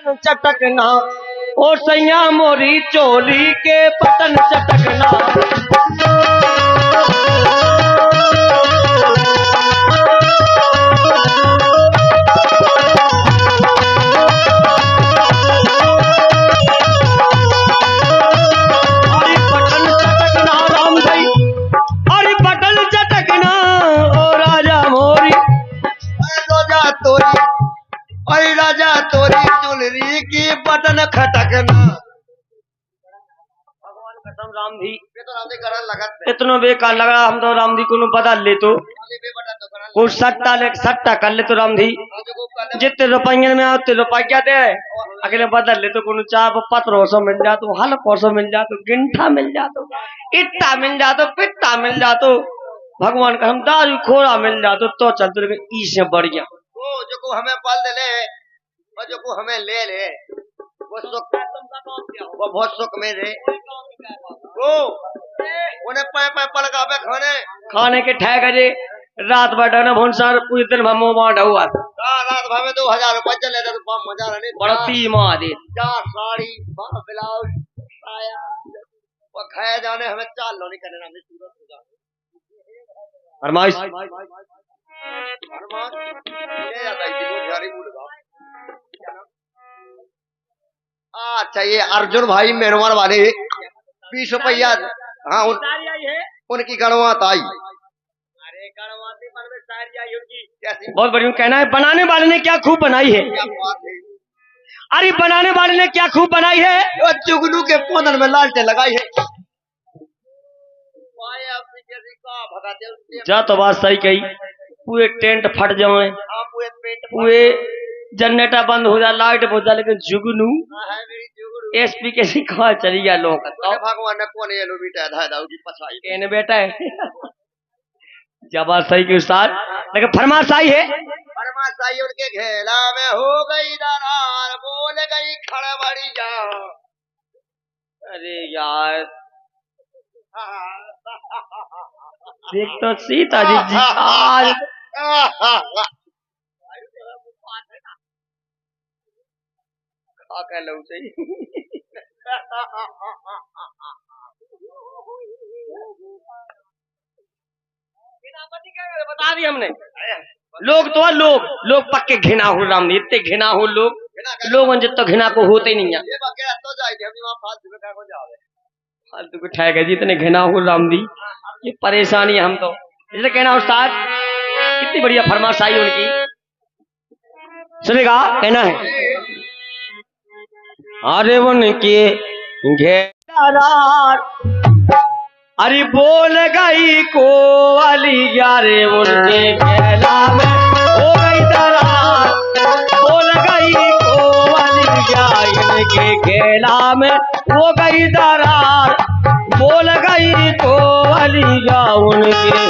पटन चटकना, ओ सैया मोरी चोली के पटन चटकना। की बटन खटकना। भगवान कसम राम दी तो राम दी करन लगत इतना बेकार लगा। हम तो राम दी को बदल ले तो कुछ सट्टा कर ले तो राम दी जितने रुपये में उतने रुपया दे अगले बदल ले तो को चाप पत्रों से मिल जा तो हल्कों से मिल जा तो गिंठा मिल जा तो इट्टा मिल जा तो पिट्टा मिल जा तो भगवान का हम दारू खोरा मिल जा तो चल ई से बढ़िया जो को हमें पाल दे ले और जो को हमें ले ले वो सुख वो बहुत सुख में रे वो उन्हें पाए पाए पड़कावे खाने के ठहर जे रात बैठा ना भुनसार पूरे दिन भमो बांटा हुआ रात भर में 2000 रुपए चले तो मजा नहीं बड़ती माँ दे चार साड़ी ब्लाउज साया वो खाया जाने हमें चाल लो नहीं करने ना सूरत होगा फरमाइश ये जाता है वो झाड़ी मूड का। अच्छा ये अर्जुन भाई मेहरबान वाले 20 रुपया हाँ उनकी गणवात आई। अरे गणवाती पर में सारी आई उनकी बहुत बढ़िया कहना है। बनाने वाले ने क्या खूब बनाई है। अरे बनाने वाले ने क्या खूब बनाई है। वो जुगनू के पोंदन में लालटें लगाई है। जा तो बात सही कही पूरे टेंट फट जाए पूरे जनरेटर बंद हो जाए लाइट हो जाए लेकिन जुगनू एसपी के सिखा चली गया लोग भगवान ने कौन ये लो बेटा दादा की पछाई कहने बेटा है जब बात सही की उस्ताद लेकिन फरमाइश आई है। फरमाइश आई उनके घेला में हो गई दरार बोल गई खड़बड़िया। अरे यार देख तो सीता जी आज खा लो सही बता दी हमने लोग तो लोग पक्के घिना हो राम इतने घिना हो लोग जितना घिना को होते ही नहीं है फालतू को ठहर गए जितने घिना हो राम दी ये परेशानी हम तो इसलिए कहना उस्ताद कितनी बढ़िया फरमाइश आई उनकी सुनेगा कहना है। अरे उनके घेरार अरे बोल गई कोवाली यारे उनके घेला में हो गई दरार बोल गई कोवाली यार इनके घेला में हो गई दरार बोल गई कोवाली या उनके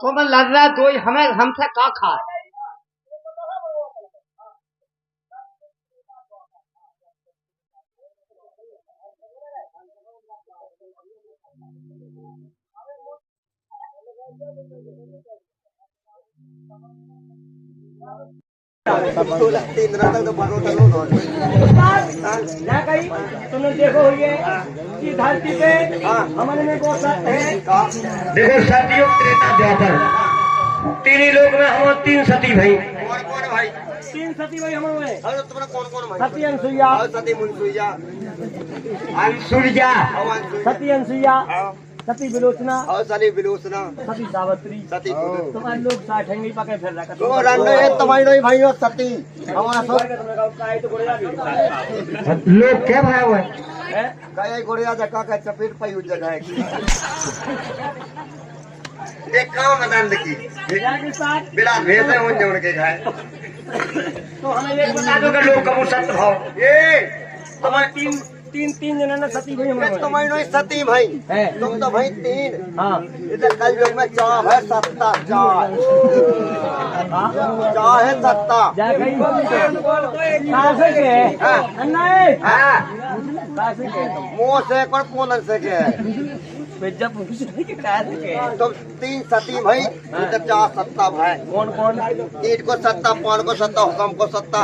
तो मैं लग रहा दो हमें हमसे का खा तुमने देखो ये कि धरती पे हमारे में कौन सा है देखो सतियों त्रेता द्वापर तीन ही लोग में हम 3 सती भाई कौन भाई 3 सती भाई हमारे तुम्हारा कौन भाई सती अनसुईया सती मुनसुईया अनसुईया सती अनसुईया सती विलोचना, और सनी विलोचना, सती सावित्री, सती तुम्हारे लोग साठ हैंगे पके फिर रखा तो रंगे तुम्हारी नहीं भाई और सती हमारा सब लोग क्या भाई हुए कई गुड़िया जगह का चपेट पे उस जगह की एक काम नंद की बिना भेजे उन उनके खाए तो हमें एक बता दो कि लोग कबूल सत्य भाव ये तुम्हारे तीन तीन तीन जने ने सती भाई हमारे तुम्हारी नहीं सती भाई है। तुम तो भाई तीन हाँ इधर कल युग में चाह है सत्ता चाह चाह है सत्ता जा गई कहाँ से के हाँ। नहीं हाँ कहाँ से के मुंह से कौन पोलन से के है जब कहाँ से के तुम तीन सती भाई इधर चाह सत्ता भाई कौन कौन ईट को सत्ता पान को सत्ता हुक्म को सत्ता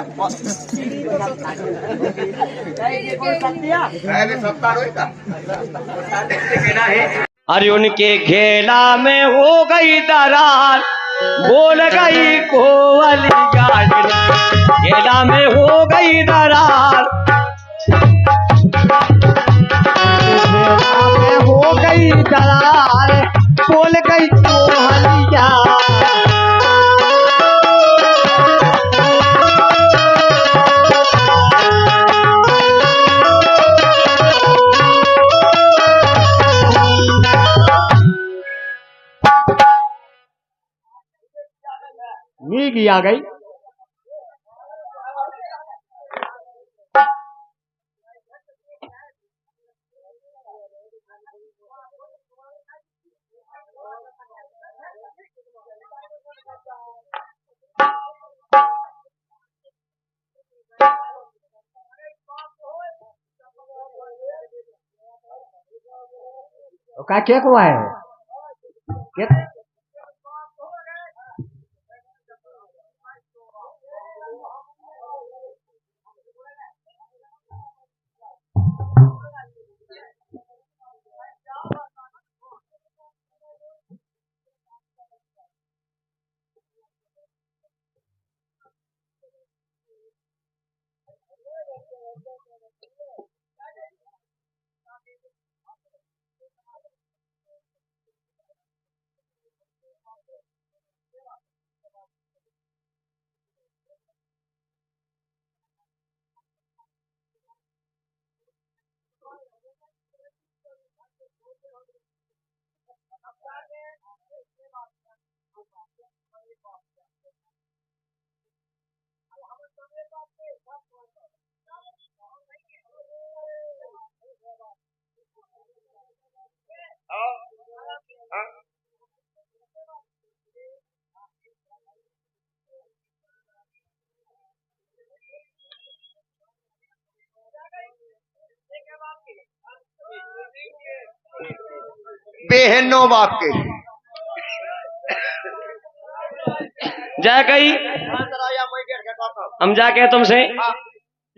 है भी सत्ता रोई का अरे उनके घेला में हो गई दरार बोल गई कोवली गाड़ी घेला में हो गई दरार घेला में हो गई दरार बोल गई कोवलिया मीगी आ गई क्या हुआ है क्या? बेहनो बाप के जा गई हम जाके तुमसे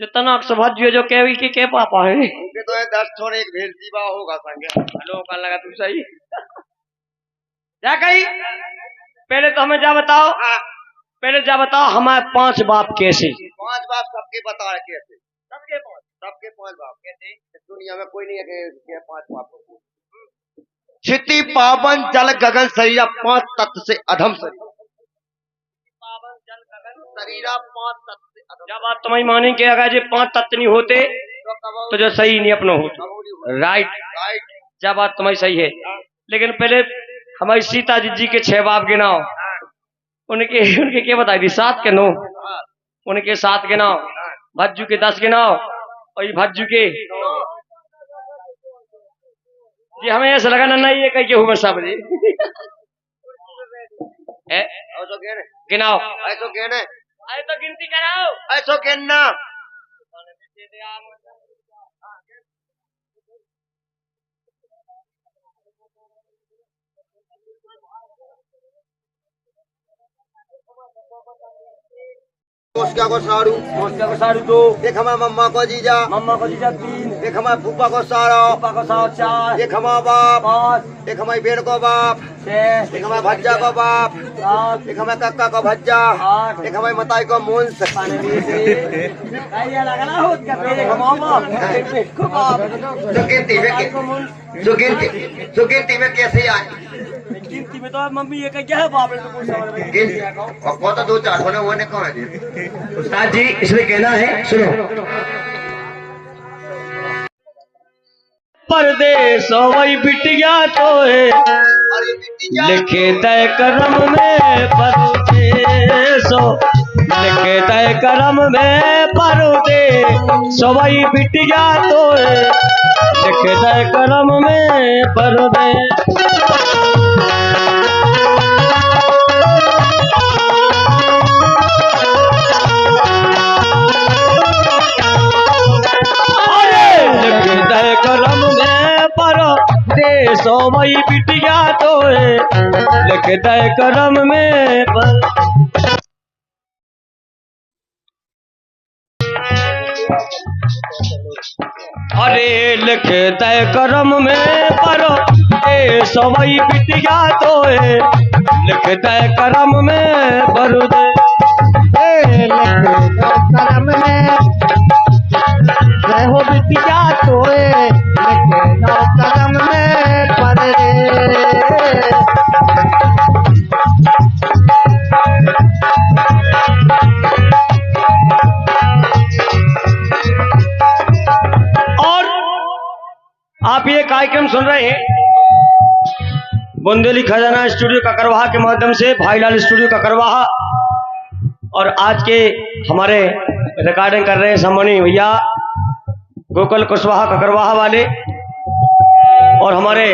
जो तनाक सभज्य जो केवी के पापा है उनके तो 10 छोड़ एक भेड़ जीवा होगा संगे हेलो कल लगा तुम सही जा गई पहले तो हमें जा बताओ पहले जा बताओ हमारे 5 बाप कैसे 5 बाप सबके बता रहे कैसे सबके 5 बाप कैसे दुनिया में कोई नहीं है कि 5 बाप क्षिति पावन जल गगन शरीरा 5 तत्व से अधम शरीर शरीरा 5 तत्व से अधम जब आप तुम्हारी माने कि अगर ये 5 तत्व नहीं होते तो जो सही नहीं अपना होता राइट जब बात तुम्हारी सही है लेकिन पहले हमारी सीता जी के 6 बाप गिनाओ उनके उनके क्या बताई थी 7 के 9 उनके 7 गिनाओ भज्जू के 10 गिनाओ और ये भज्जू के ये हमें ऐसा लगा ना ये कहीं के हुए सब जी गिनाओ ऐसो कहने अरे तो गिनती कराओ ऐसो कहना उसका को साड़ू, उसका को साड़ू 2, एक हमारे मम्मा को जीजा, मम्मा को जीजा 3, एक हमारे फूफा को सारा, पापा को साथ 4, एक हमारा बाप, 5, एक हमारी बहन को बाप, 6, एक हमारे भज्जा को बाप, 7, एक हमारे काका को भज्जा, 8, एक हमारी मताई को मुंस। पानी में से आइए लगना हो क्या तेरे कमावा पेट को बाप सुगिनती में कैसे आए? गिनती में तो मम्मी ये क्या है बाप रे तो पूछ और कौन तो 2-4 होने वो ने कौन है? उस्ताद जी इसमें कहना है सुनो। परदेस वही बिटिया तो है लिखे तय करम में परदेस लिखे तय करम में परदेस वही बिटिया तो है लिखे तय करम में परदेस। करम में परदेस वही बिटिया तो है लिख दे करम में अरे लिख दे करम में परदेस वही बिटिया तो है लिख दे करम में परदेस करम में हो बिटिया तो करम में और आप ये कार्यक्रम सुन रहे हैं बुंदेली खजाना स्टूडियो ककरवाहा के माध्यम से भाईलाल स्टूडियो ककरवाहा। और आज के हमारे रिकॉर्डिंग कर रहे हैं सम्मानी भैया गोकुल कुशवाहा ककरवाहा वाले और हमारे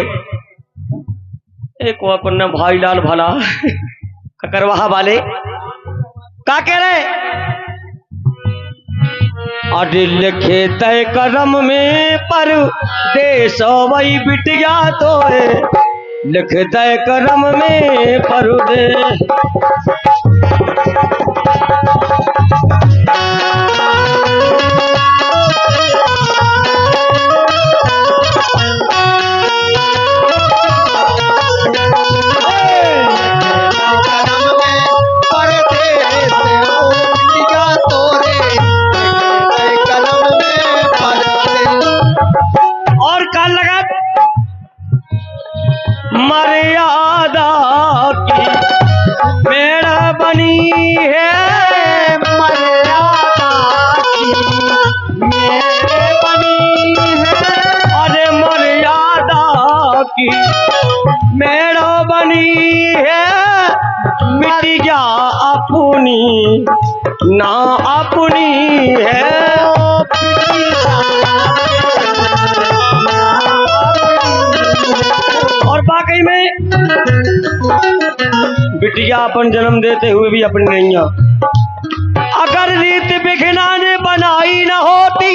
एक वह भाईलाल भाला ककरवाहा वाले क्या कह रहे? अरे लिखे तय करम में परदेस वही बिटिया तो है लिख तय करम में परदेस। मर्यादा की मेरा बनी है मर्यादा की मेरे बनी है अरे मर्यादा की मेरा बनी है मिट गया अपनी ना अपनी है। और वाकई में बिटिया अपन जन्म देते हुए भी अपनी नहीं अगर रीत बिखना ने बनाई न होती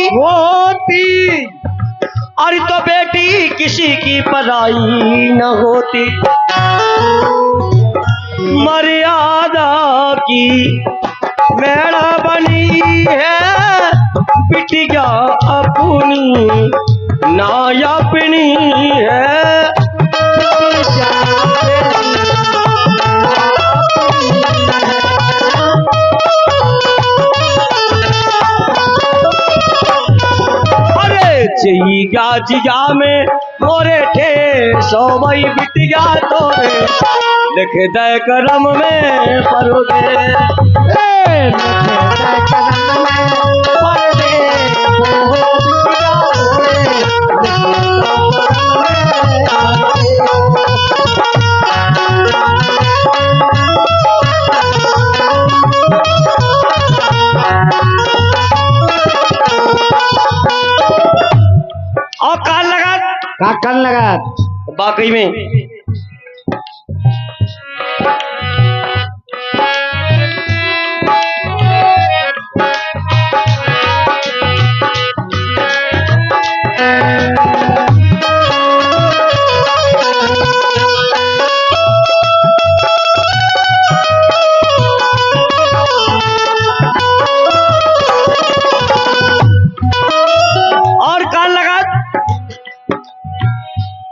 अरे तो बेटी किसी की पराई न होती। मर्यादा की मेरा बनी है बिटिया अपनी ना अपनी है। अरे जिया जिया में मोरे थे सो वही बिटिया तो लिख दे करम में परदे और कान लगा बाकई में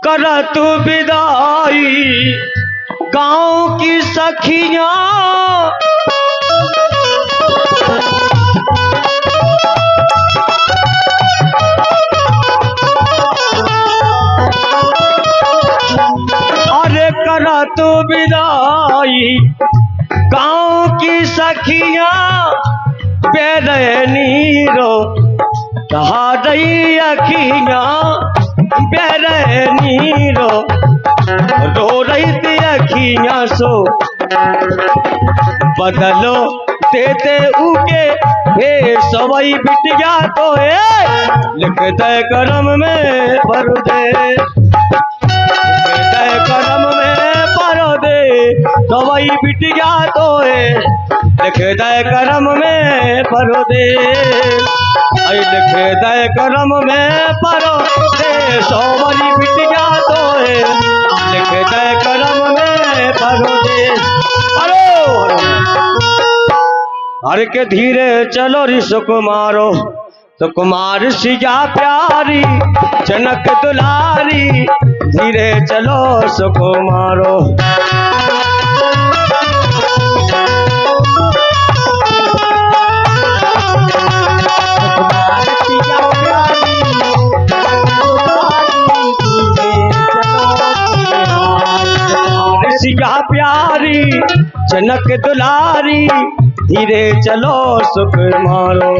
कर तू विदाई गांव की सखियां, अरे कर तू विदाई गांव की सखियां, बेरहनी रो कहा रही अखियां, बेरहनी रो रही थी अखियां सो, बदलो देते उके हे सवई बिटिया तो लिख दे करम में भर दे, करम में भर दे सवई बिटिया तो लिख दे करम में भर दे, लिख दे करम में भर दे सवई बिटिया तो लिख दे करम में भर दे। हर के धीरे चलो ऋष कुमारो, तो कुमार सिया प्यारी जनक दुलारी, धीरे चलो सुकुमारो। सिया प्यारी जनक दुलारी, धीरे चलो सुख मारो।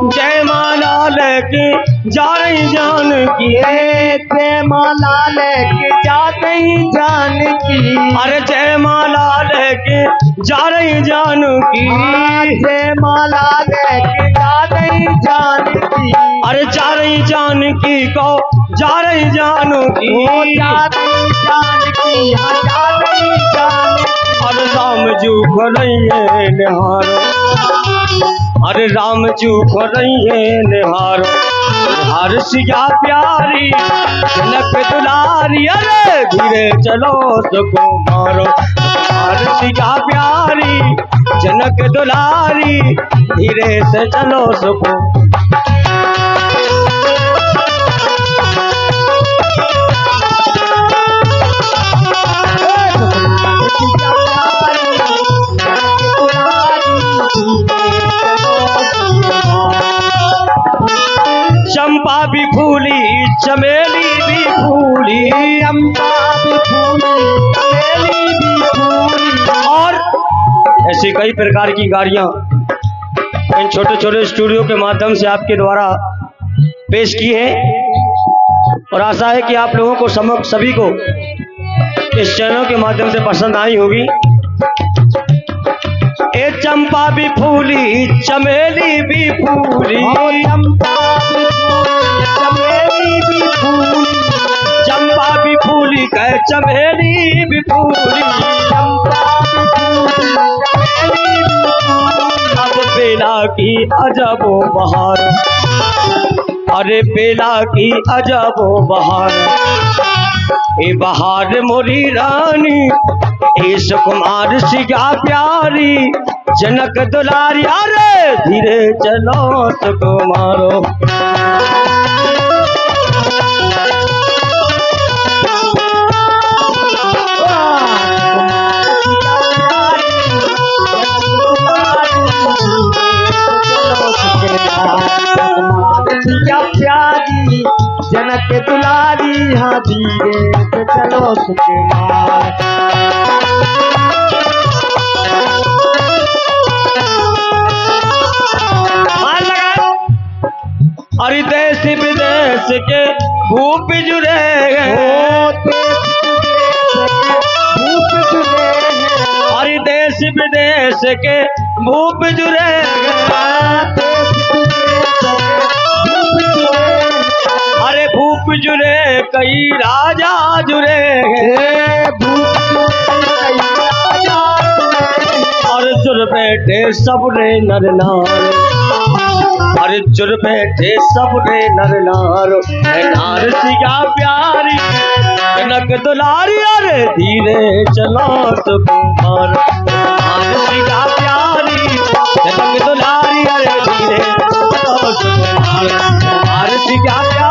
जय माला लेके जा रही जान की, जय माला लेके जा रही जान की, अरे जय माला लेके जा रही जान की, जय माला लेके जा रही जान की, अरे जा रही जान की को जा रही जान की, जा रही जान की, जा रही जान, अरे राम जू को रही है निहारो, अरे राम जू को रही है निहारो, हर सिया प्यारी जनक दुलारी, अरे धीरे चलो सुकुमारो। हर सिया प्यारी जनक दुलारी, धीरे से चलो सुकुमारो। चंपा भी फूली चमेली भी फूली, चंपा भी फूली चमेली भी फूली, और ऐसी कई प्रकार की गाड़ियां इन छोटे छोटे स्टूडियो के माध्यम से आपके द्वारा पेश की है, और आशा है कि आप लोगों को सभी को इस चैनल के माध्यम से पसंद आई होगी। ए चंपा भी फूली चमेली भी फूली, चंपा भी फूली चमेली भी फूली, चंपा भी फूली कह चमेली भी फूली, चंपा भी फूली चमेली भी फूली, अब बेला की अजबो बहार, अरे बेला की अजबो बहार, ए बहार मोरी रानी, ए सुकुमार सिया प्यारी जनक दुलारी, अरे धीरे चलो सुकुमारो। सिया प्यारी जनक दुलारी, हाँ धीरे से चलो सुकुमार। अरे देश विदेश के भूप जुड़े हैं, अरे देश विदेश के भूप जुड़े हैं, अरे भूप जुड़े कई राजा जुड़े हैं, और जुड़ बैठे सब रे नर नार, अरे चुर बैठे सबने नर नार नार सिया प्यारी कनक दुलारी अरे धीरे चलो तो कुमार नार सिया प्यारी कनक दुलारी अरे धीरे चलो तो कुमार नार सिया प्यारी